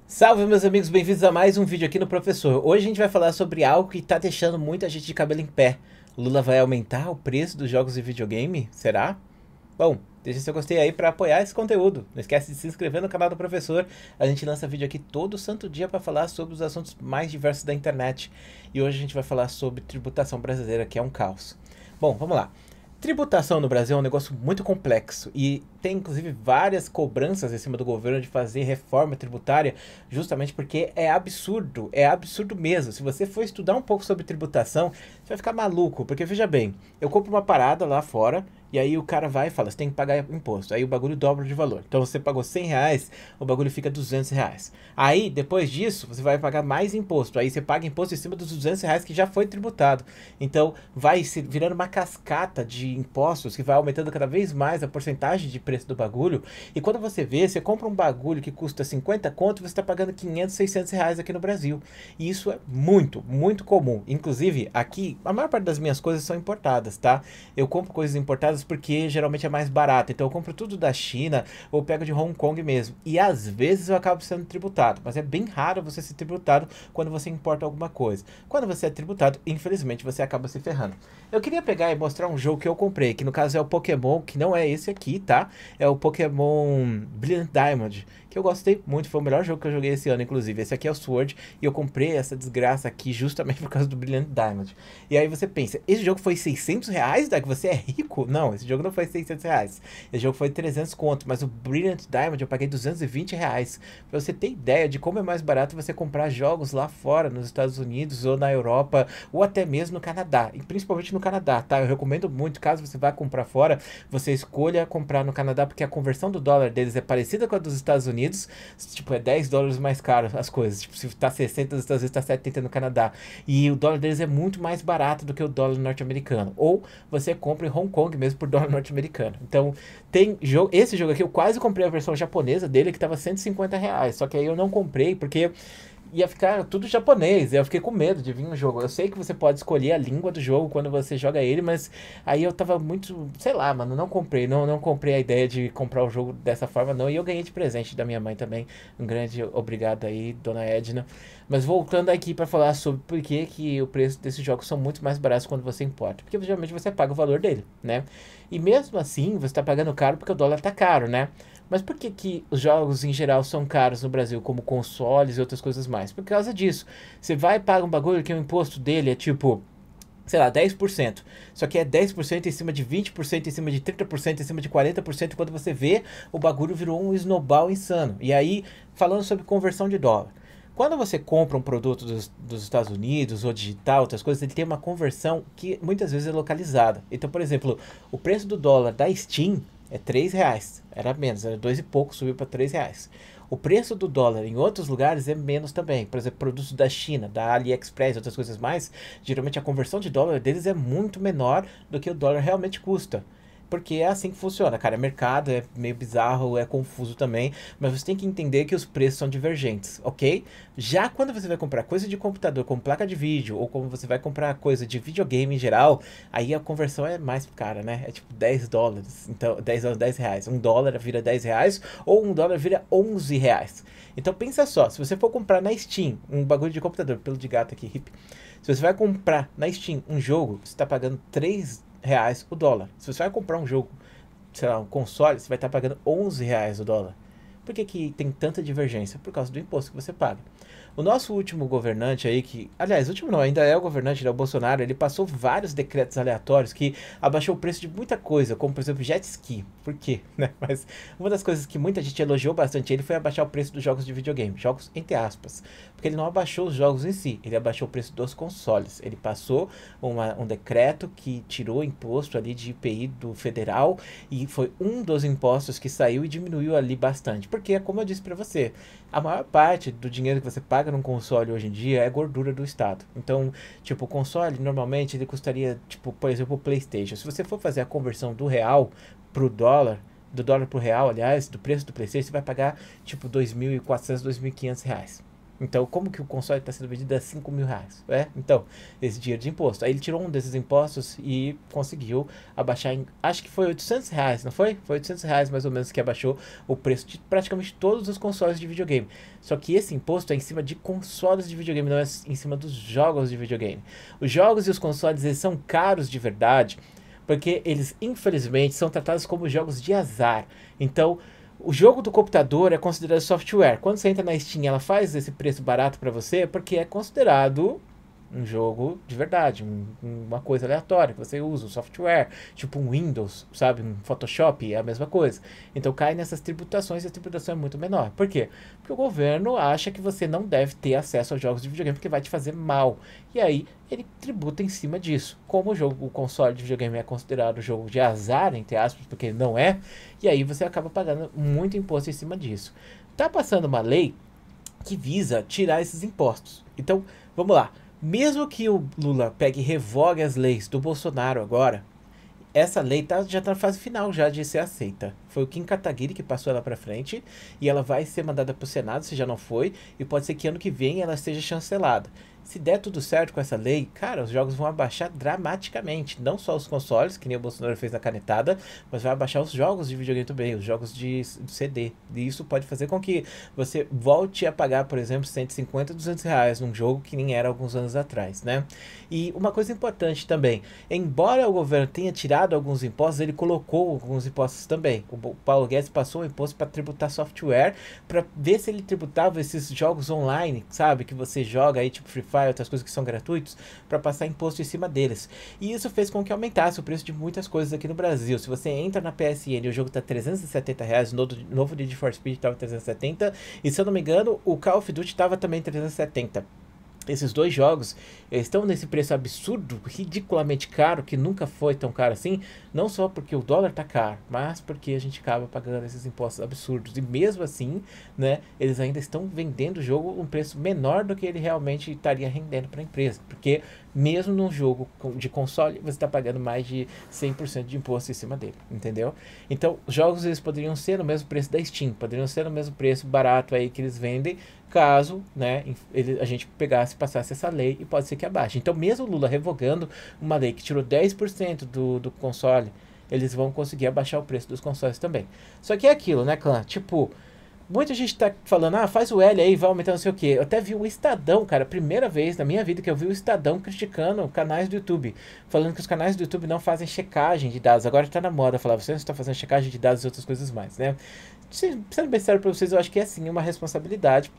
Salve, meus amigos, bem-vindos a mais um vídeo aqui no Professor. Hoje a gente vai falar sobre algo que tá deixando muita gente de cabelo em pé. Lula vai aumentar o preço dos jogos de videogame? Será? Bom, deixa seu gostei aí para apoiar esse conteúdo. Não esquece de se inscrever no canal do Professor. A gente lança vídeo aqui todo santo dia para falar sobre os assuntos mais diversos da internet. E hoje a gente vai falar sobre tributação brasileira, que é um caos. Bom, vamos lá. Tributação no Brasil é um negócio muito complexo e tem inclusive várias cobranças em cima do governo de fazer reforma tributária, justamente porque é absurdo mesmo. Se você for estudar um pouco sobre tributação, você vai ficar maluco, porque veja bem, eu compro uma parada lá fora e aí o cara vai e fala, você tem que pagar imposto, aí o bagulho dobra de valor. Então você pagou R$ 100, o bagulho fica R$ 200. Aí, depois disso, você vai pagar mais imposto, aí você paga imposto em cima dos R$ 200 que já foi tributado. Então vai se virando uma cascata de impostos que vai aumentando cada vez mais a porcentagem de preço do bagulho. E quando você vê, você compra um bagulho que custa 50 conto, você está pagando 500, R$ 600 aqui no Brasil. E isso é muito comum. Inclusive, aqui, a maior parte das minhas coisas são importadas, tá? Eu compro coisas importadas porque geralmente é mais barato. Então eu compro tudo da China ou pego de Hong Kong mesmo. E às vezes eu acabo sendo tributado, mas é bem raro você ser tributado quando você importa alguma coisa. Quando você é tributado, infelizmente você acaba se ferrando. Eu queria pegar e mostrar um jogo que eu comprei, que no caso é o Pokémon, que não é esse aqui, tá? É o Pokémon Brilliant Diamond, que eu gostei muito, foi o melhor jogo que eu joguei esse ano, inclusive. Esse aqui é o Sword, e eu comprei essa desgraça aqui justamente por causa do Brilliant Diamond. E aí você pensa, esse jogo foi R$ 600, que você é rico? Não, esse jogo não foi R$ 600. Esse jogo foi 300 conto, mas o Brilliant Diamond eu paguei R$ 220. Pra você ter ideia de como é mais barato você comprar jogos lá fora, nos Estados Unidos ou na Europa, ou até mesmo no Canadá, e principalmente no Canadá, tá? Eu recomendo muito, caso você vá comprar fora, você escolha comprar no Canadá, porque a conversão do dólar deles é parecida com a dos Estados Unidos, tipo, é US$ 10 mais caro as coisas, tipo, se tá 60 nos Estados Unidos, tá 70 no Canadá, e o dólar deles é muito mais barato do que o dólar norte-americano, ou você compra em Hong Kong mesmo por dólar norte-americano. Então, tem jogo, esse jogo aqui, eu quase comprei a versão japonesa dele, que tava R$ 150, só que aí eu não comprei, porque ia ficar tudo japonês. Eu fiquei com medo de vir no jogo. Eu sei que você pode escolher a língua do jogo quando você joga ele, mas aí eu tava muito, sei lá, mano, não comprei, não comprei a ideia de comprar o jogo dessa forma, não. E eu ganhei de presente da minha mãe também. Um grande obrigado aí, dona Edna. Mas voltando aqui para falar sobre por que o preço desses jogos são muito mais baratos quando você importa. Porque geralmente você paga o valor dele, né? E mesmo assim, você tá pagando caro porque o dólar tá caro, né? Mas por que os jogos em geral são caros no Brasil, como consoles e outras coisas mais? Por causa disso. Você vai e paga um bagulho que o imposto dele é tipo, sei lá, 10%. Só que é 10% em cima de 20%, em cima de 30%, em cima de 40%. Quando você vê, o bagulho virou um snowball insano. E aí, falando sobre conversão de dólar. Quando você compra um produto dos Estados Unidos ou digital, outras coisas, ele tem uma conversão que muitas vezes é localizada. Então, por exemplo, o preço do dólar da Steam é R$ 3. Era menos, era 2 e pouco, subiu para R$ 3. O preço do dólar em outros lugares é menos também. Por exemplo, produtos da China, da AliExpress, outras coisas mais. Geralmente a conversão de dólar deles é muito menor do que o dólar realmente custa. Porque é assim que funciona, cara. É mercado, é meio bizarro, é confuso também. Mas você tem que entender que os preços são divergentes, ok? Já quando você vai comprar coisa de computador, como placa de vídeo, ou como você vai comprar coisa de videogame em geral, aí a conversão é mais cara, né? É tipo US$ 10. Então, R$ 10. $1 vira R$ 10, ou $1 vira R$ 11. Então pensa só, se você for comprar na Steam um bagulho de computador, pelo de gato aqui, hip. Se você vai comprar na Steam um jogo, você está pagando R$ 3 o dólar. Se você vai comprar um jogo, sei lá, um console, você vai estar pagando R$ 11 o dólar. Por que tem tanta divergência? Por causa do imposto que você paga. O nosso último governante aí, que, aliás, o último não, ainda é o governante, né, o Bolsonaro, ele passou vários decretos aleatórios que abaixou o preço de muita coisa, como por exemplo jet ski. Por quê? Né? Mas uma das coisas que muita gente elogiou bastante ele foi abaixar o preço dos jogos de videogame, jogos entre aspas. Porque ele não abaixou os jogos em si, ele abaixou o preço dos consoles. Ele passou um decreto que tirou imposto ali de IPI do federal e foi um dos impostos que saiu e diminuiu ali bastante. Porque, como eu disse pra você, a maior parte do dinheiro que você paga num console hoje em dia é gordura do Estado. Então, tipo, o console normalmente ele custaria, tipo, por exemplo, o PlayStation. Se você for fazer a conversão do real pro dólar, do dólar pro real, aliás, do preço do PlayStation, você vai pagar tipo R$ 2.400, R$ 2.500. Então, como que o console está sendo vendido a 5 mil reais? Então, esse dinheiro de imposto. Aí ele tirou um desses impostos e conseguiu abaixar em, acho que foi 800 reais, não foi? Foi 800 reais mais ou menos que abaixou o preço de praticamente todos os consoles de videogame. Só que esse imposto é em cima de consoles de videogame, não é em cima dos jogos de videogame. Os jogos e os consoles, eles são caros de verdade, porque eles, infelizmente, são tratados como jogos de azar. Então, o jogo do computador é considerado software. Quando você entra na Steam, ela faz esse preço barato para você porque é considerado um jogo de verdade, uma coisa aleatória que você usa, um software, tipo um Windows, sabe, um Photoshop, é a mesma coisa. Então cai nessas tributações e a tributação é muito menor. Por quê? Porque o governo acha que você não deve ter acesso aos jogos de videogame porque vai te fazer mal. E aí ele tributa em cima disso. Como o console de videogame é considerado um jogo de azar, entre aspas, porque ele não é, e aí você acaba pagando muito imposto em cima disso. Tá passando uma lei que visa tirar esses impostos. Então, vamos lá. Mesmo que o Lula pegue e revogue as leis do Bolsonaro agora, essa lei já está na fase final já de ser aceita. Foi o Kim Kataguiri que passou ela para frente e ela vai ser mandada para o Senado, se já não foi, e pode ser que ano que vem ela seja chancelada. Se der tudo certo com essa lei, cara, os jogos vão abaixar dramaticamente. Não só os consoles, que nem o Bolsonaro fez na canetada, mas vai abaixar os jogos de videogame também, os jogos de CD. E isso pode fazer com que você volte a pagar, por exemplo, 150, 200 reais num jogo que nem era alguns anos atrás, né? E uma coisa importante também, embora o governo tenha tirado alguns impostos, ele colocou alguns impostos também. O Paulo Guedes passou o imposto para tributar software, para ver se ele tributava esses jogos online, sabe? Que você joga aí, tipo Free Fire, outras coisas que são gratuitos, para passar imposto em cima deles. E isso fez com que aumentasse o preço de muitas coisas aqui no Brasil. Se você entra na PSN e o jogo tá 370 reais, o novo Need for Speed tava 370, e se eu não me engano, o Call of Duty tava também 370. Esses dois jogos estão nesse preço absurdo, ridiculamente caro, que nunca foi tão caro assim, não só porque o dólar tá caro, mas porque a gente acaba pagando esses impostos absurdos. E mesmo assim, né, eles ainda estão vendendo o jogo um preço menor do que ele realmente estaria rendendo para a empresa. Porque mesmo num jogo de console, você está pagando mais de 100% de imposto em cima dele, entendeu? Então, os jogos eles poderiam ser no mesmo preço da Steam, poderiam ser no mesmo preço barato aí que eles vendem, caso, né, a gente pegasse, passasse essa lei, e pode ser que abaixe. Então, mesmo o Lula revogando uma lei que tirou 10% do console, eles vão conseguir abaixar o preço dos consoles também. Só que é aquilo, né, clã? Tipo, muita gente tá falando, faz o L aí, vai aumentar não sei o que. Eu até vi o Estadão, cara, primeira vez na minha vida que eu vi o Estadão criticando canais do YouTube, falando que os canais do YouTube não fazem checagem de dados. Agora tá na moda falar, você não está fazendo checagem de dados e outras coisas mais, né? Sendo bem sério pra vocês, eu acho que é sim uma responsabilidade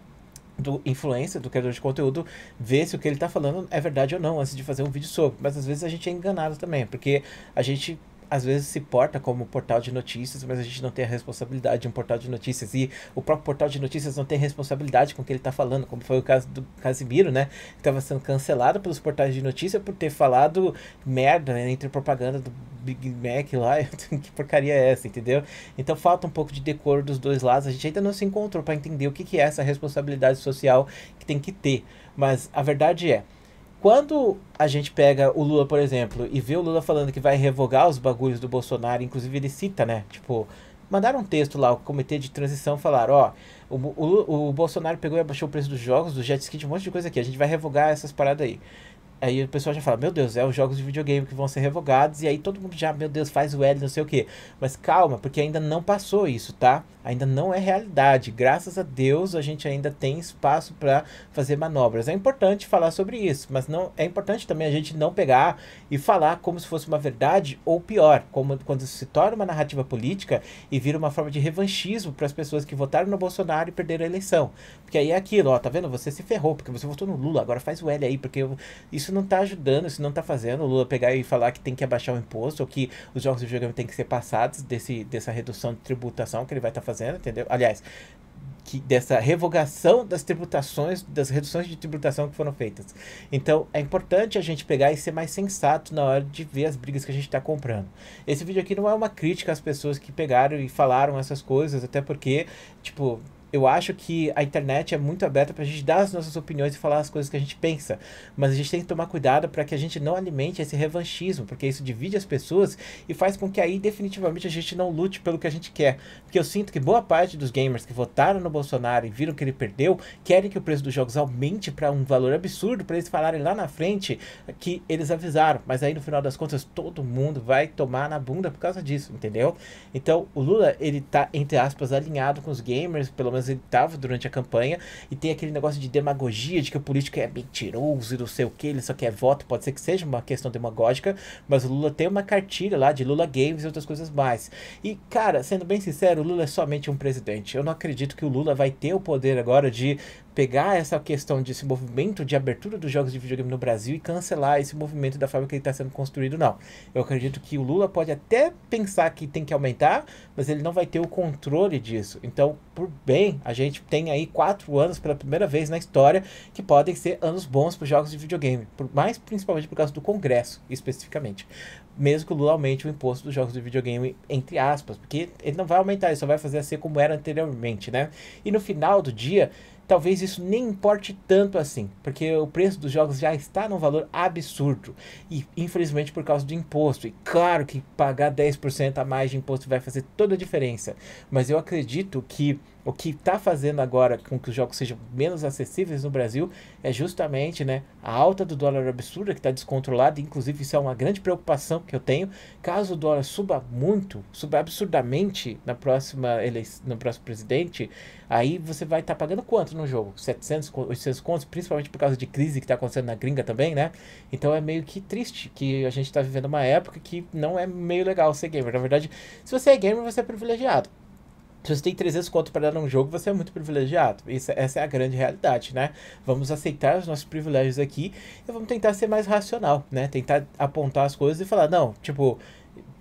do influencer, do criador de conteúdo, ver se o que ele tá falando é verdade ou não, antes de fazer um vídeo sobre. Mas às vezes a gente é enganado também, porque a gente às vezes se porta como portal de notícias, mas a gente não tem a responsabilidade de um portal de notícias, e o próprio portal de notícias não tem responsabilidade com o que ele tá falando, como foi o caso do Casimiro, né, que estava sendo cancelado pelos portais de notícia por ter falado merda, né, entre propaganda do Big Mac lá, que porcaria é essa, entendeu? Então falta um pouco de decoro dos dois lados, a gente ainda não se encontrou para entender o que é essa responsabilidade social que tem que ter, mas a verdade é, quando a gente pega o Lula, por exemplo, e vê o Lula falando que vai revogar os bagulhos do Bolsonaro, inclusive ele cita, né, tipo, mandaram um texto lá, o comitê de transição, falaram, ó, o Bolsonaro pegou e abaixou o preço dos jogos, do jet ski, de um monte de coisa aqui, a gente vai revogar essas paradas aí. Aí o pessoal já fala, meu Deus, é os jogos de videogame que vão ser revogados, e aí todo mundo já, meu Deus, faz o L, não sei o que. Mas calma, porque ainda não passou isso, tá? Ainda não é realidade. Graças a Deus a gente ainda tem espaço para fazer manobras. É importante falar sobre isso, mas não é importante também a gente não pegar e falar como se fosse uma verdade, ou pior, como quando se torna uma narrativa política e vira uma forma de revanchismo para as pessoas que votaram no Bolsonaro e perderam a eleição. Porque aí é aquilo, ó, tá vendo? Você se ferrou, porque você votou no Lula, agora faz o L aí, porque isso não tá ajudando, isso não tá fazendo o Lula pegar e falar que tem que abaixar o imposto, ou que os jogos de videogame tem que ser passados dessa redução de tributação que ele vai estar fazendo, entendeu? Aliás, dessa revogação das tributações, das reduções de tributação que foram feitas. Então, é importante a gente pegar e ser mais sensato na hora de ver as brigas que a gente está comprando. Esse vídeo aqui não é uma crítica às pessoas que pegaram e falaram essas coisas, até porque, tipo, Eu acho que a internet é muito aberta pra gente dar as nossas opiniões e falar as coisas que a gente pensa, mas a gente tem que tomar cuidado para que a gente não alimente esse revanchismo, porque isso divide as pessoas e faz com que aí definitivamente a gente não lute pelo que a gente quer. Porque eu sinto que boa parte dos gamers que votaram no Bolsonaro e viram que ele perdeu, querem que o preço dos jogos aumente para um valor absurdo, para eles falarem lá na frente que eles avisaram, mas aí no final das contas todo mundo vai tomar na bunda por causa disso, entendeu? Então o Lula, ele tá, entre aspas, alinhado com os gamers, pelo menos ele tava durante a campanha, e tem aquele negócio de demagogia, de que o político é mentiroso e não sei o que, ele só quer voto, pode ser que seja uma questão demagógica, mas o Lula tem uma cartilha lá de Lula Games e outras coisas mais. E, cara, sendo bem sincero, o Lula é somente um presidente. Eu não acredito que o Lula vai ter o poder agora de pegar essa questão desse movimento de abertura dos jogos de videogame no Brasil e cancelar esse movimento da forma que ele está sendo construído, não. Eu acredito que o Lula pode até pensar que tem que aumentar, mas ele não vai ter o controle disso. Então, por bem, a gente tem aí 4 anos pela primeira vez na história que podem ser anos bons para os jogos de videogame, mais principalmente por causa do Congresso, especificamente. Mesmo que o Lula aumente o imposto dos jogos de videogame, entre aspas, porque ele não vai aumentar, ele só vai fazer ser como era anteriormente, né? E no final do dia, talvez isso nem importe tanto assim, porque o preço dos jogos já está num valor absurdo, e infelizmente por causa do imposto, e claro que pagar 10% a mais de imposto vai fazer toda a diferença, mas eu acredito que o que está fazendo agora com que os jogos sejam menos acessíveis no Brasil é justamente, né, a alta do dólar absurda que está descontrolada, inclusive isso é uma grande preocupação que eu tenho, caso o dólar suba muito, suba absurdamente na próxima eleição, no próximo presidente, aí você vai estar pagando quanto no jogo? 700, 800 contos, principalmente por causa de crise que está acontecendo na gringa também, né? Então é meio que triste que a gente está vivendo uma época que não é meio legal ser gamer. Na verdade, se você é gamer, você é privilegiado. Se você tem 300 conto para dar num jogo, você é muito privilegiado. Essa é a grande realidade, né? Vamos aceitar os nossos privilégios aqui e vamos tentar ser mais racional, né? Tentar apontar as coisas e falar, não, tipo,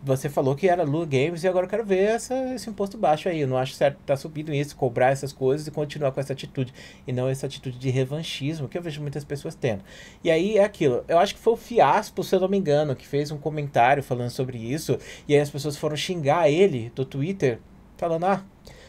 você falou que era Lula Games e agora eu quero ver esse imposto baixo aí. Eu não acho certo estar subindo isso, cobrar essas coisas e continuar com essa atitude. E não essa atitude de revanchismo que eu vejo muitas pessoas tendo. E aí é aquilo. Eu acho que foi o Fiaspo, se eu não me engano, que fez um comentário falando sobre isso. E aí as pessoas foram xingar ele do Twitter, falando,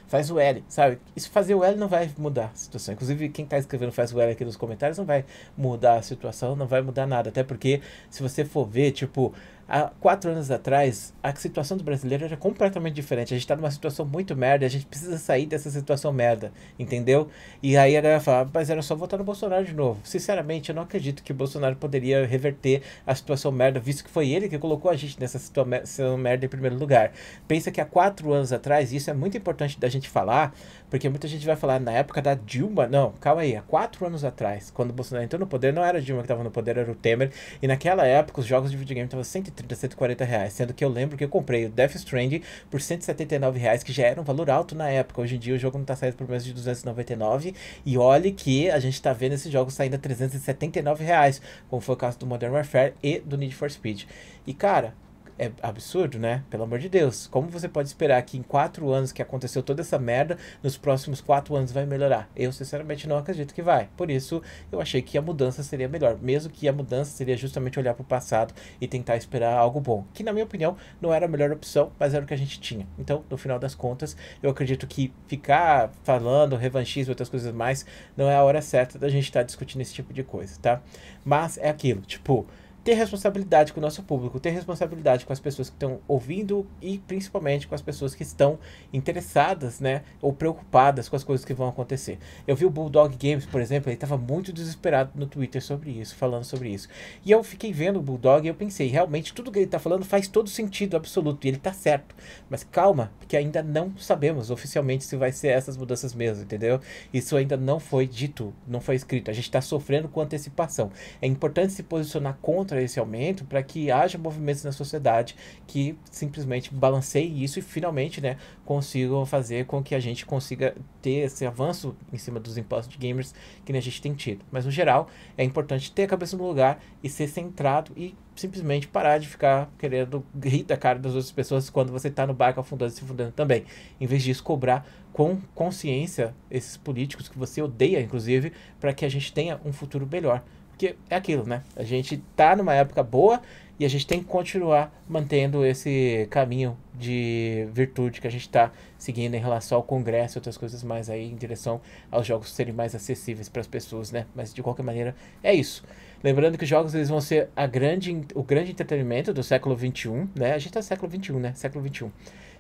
faz o L, sabe? Isso fazer o L não vai mudar a situação. Inclusive, quem tá escrevendo faz o L aqui nos comentários não vai mudar a situação, não vai mudar nada. Até porque, se você for ver, tipo, há 4 anos atrás, a situação do brasileiro era completamente diferente. A gente tá numa situação muito merda, a gente precisa sair dessa situação merda, entendeu? E aí a galera fala, mas era só votar no Bolsonaro de novo. Sinceramente, eu não acredito que o Bolsonaro poderia reverter a situação merda, visto que foi ele que colocou a gente nessa situação merda em primeiro lugar. Pensa que há 4 anos atrás, isso é muito importante da gente falar, porque muita gente vai falar, na época da Dilma, não, calma aí, há 4 anos atrás, quando o Bolsonaro entrou no poder, não era a Dilma que estava no poder, era o Temer, e naquela época os jogos de videogame estavam 130, 140 reais, sendo que eu lembro que eu comprei o Death Stranding por 179 reais, que já era um valor alto na época. Hoje em dia o jogo não tá saindo por menos de 299, e olhe que a gente tá vendo esses jogos saindo a 379 reais, como foi o caso do Modern Warfare e do Need for Speed. E cara, é absurdo, né? Pelo amor de Deus. Como você pode esperar que em 4 anos que aconteceu toda essa merda, nos próximos 4 anos vai melhorar? Eu, sinceramente, não acredito que vai. Por isso, eu achei que a mudança seria melhor. Mesmo que a mudança seria justamente olhar para o passado e tentar esperar algo bom. Que, na minha opinião, não era a melhor opção, mas era o que a gente tinha. Então, no final das contas, eu acredito que ficar falando revanchismo e outras coisas mais não é a hora certa da gente estar discutindo esse tipo de coisa, tá? Mas é aquilo, tipo, ter responsabilidade com o nosso público, ter responsabilidade com as pessoas que estão ouvindo e principalmente com as pessoas que estão interessadas, né, ou preocupadas com as coisas que vão acontecer. Eu vi o Bulldog Games, por exemplo, ele estava muito desesperado no Twitter sobre isso, falando sobre isso. E eu fiquei vendo o Bulldog e eu pensei, realmente tudo que ele está falando faz todo sentido absoluto e ele está certo. Mas calma, porque ainda não sabemos oficialmente se vai ser essas mudanças mesmo, entendeu? Isso ainda não foi dito, não foi escrito. A gente está sofrendo com antecipação. É importante se posicionar contra esse aumento para que haja movimentos na sociedade que simplesmente balanceiem isso e finalmente, né, consigam fazer com que a gente consiga ter esse avanço em cima dos impostos de gamers que a gente tem tido. Mas no geral é importante ter a cabeça no lugar e ser centrado e simplesmente parar de ficar querendo rir da cara das outras pessoas quando você está no barco afundando e se afundando também. Em vez disso, cobrar com consciência esses políticos que você odeia, inclusive, para que a gente tenha um futuro melhor. Porque é aquilo, né? A gente tá numa época boa e a gente tem que continuar mantendo esse caminho de virtude que a gente tá seguindo em relação ao Congresso e outras coisas mais aí em direção aos jogos serem mais acessíveis para as pessoas, né? Mas de qualquer maneira, é isso. Lembrando que os jogos eles vão ser o grande entretenimento do século XXI, né? A gente tá no século XXI, né? Século XXI.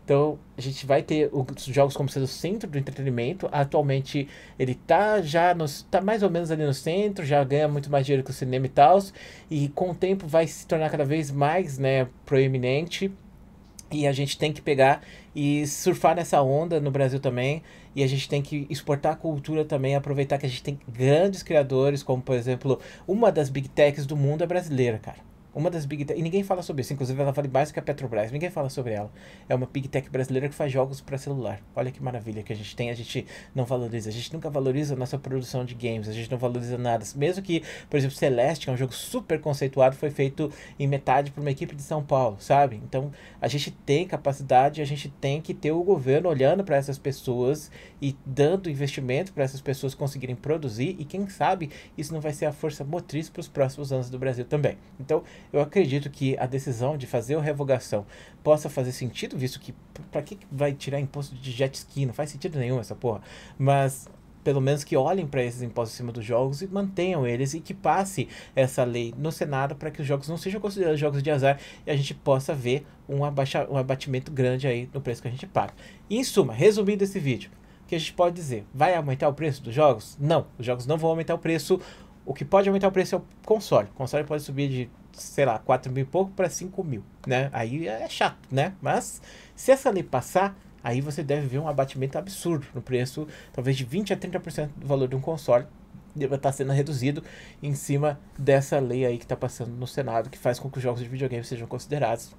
Então, a gente vai ter os jogos como sendo o centro do entretenimento. Atualmente, ele tá mais ou menos ali no centro, já ganha muito mais dinheiro que o cinema e tal. E com o tempo vai se tornar cada vez mais, né, proeminente. E a gente tem que pegar e surfar nessa onda no Brasil também. E a gente tem que exportar a cultura também, aproveitar que a gente tem grandes criadores, como por exemplo, uma das Big Techs do mundo é brasileira, cara. Uma das Big Tech, e ninguém fala sobre isso, inclusive ela vale mais que a Petrobras, ninguém fala sobre ela. É uma Big Tech brasileira que faz jogos para celular. Olha que maravilha que a gente tem, a gente não valoriza, a gente nunca valoriza a nossa produção de games, a gente não valoriza nada. Mesmo que, por exemplo, Celeste, que é um jogo super conceituado, foi feito em metade por uma equipe de São Paulo, sabe? Então, a gente tem capacidade, a gente tem que ter o governo olhando para essas pessoas e dando investimento para essas pessoas conseguirem produzir, e quem sabe isso não vai ser a força motriz para os próximos anos do Brasil também. Então, eu acredito que a decisão de fazer a revogação possa fazer sentido, visto que para que vai tirar imposto de jet ski? Não faz sentido nenhum essa porra. Mas pelo menos que olhem para esses impostos em cima dos jogos e mantenham eles, e que passe essa lei no Senado para que os jogos não sejam considerados jogos de azar e a gente possa ver um abatimento grande aí no preço que a gente paga. E, em suma, resumindo esse vídeo, o que a gente pode dizer? Vai aumentar o preço dos jogos? Não, os jogos não vão aumentar o preço. O que pode aumentar o preço é o console. O console pode subir de, sei lá, 4 mil e pouco para 5 mil, né? Aí é chato, né? Mas se essa lei passar, aí você deve ver um abatimento absurdo no preço, talvez de 20 a 30% do valor de um console deva estar sendo reduzido em cima dessa lei aí que está passando no Senado, que faz com que os jogos de videogame sejam considerados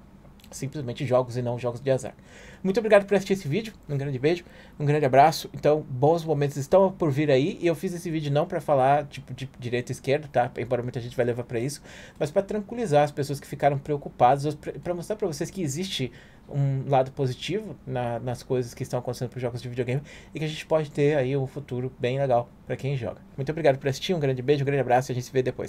simplesmente jogos e não jogos de azar. Muito obrigado por assistir esse vídeo, um grande beijo, um grande abraço. Então, bons momentos estão por vir aí, e eu fiz esse vídeo não para falar tipo de direita e esquerda, tá? Embora muita gente vai levar para isso, mas para tranquilizar as pessoas que ficaram preocupadas, para mostrar para vocês que existe um lado positivo nas coisas que estão acontecendo para os jogos de videogame, e que a gente pode ter aí um futuro bem legal para quem joga. Muito obrigado por assistir, um grande beijo, um grande abraço, e a gente se vê depois.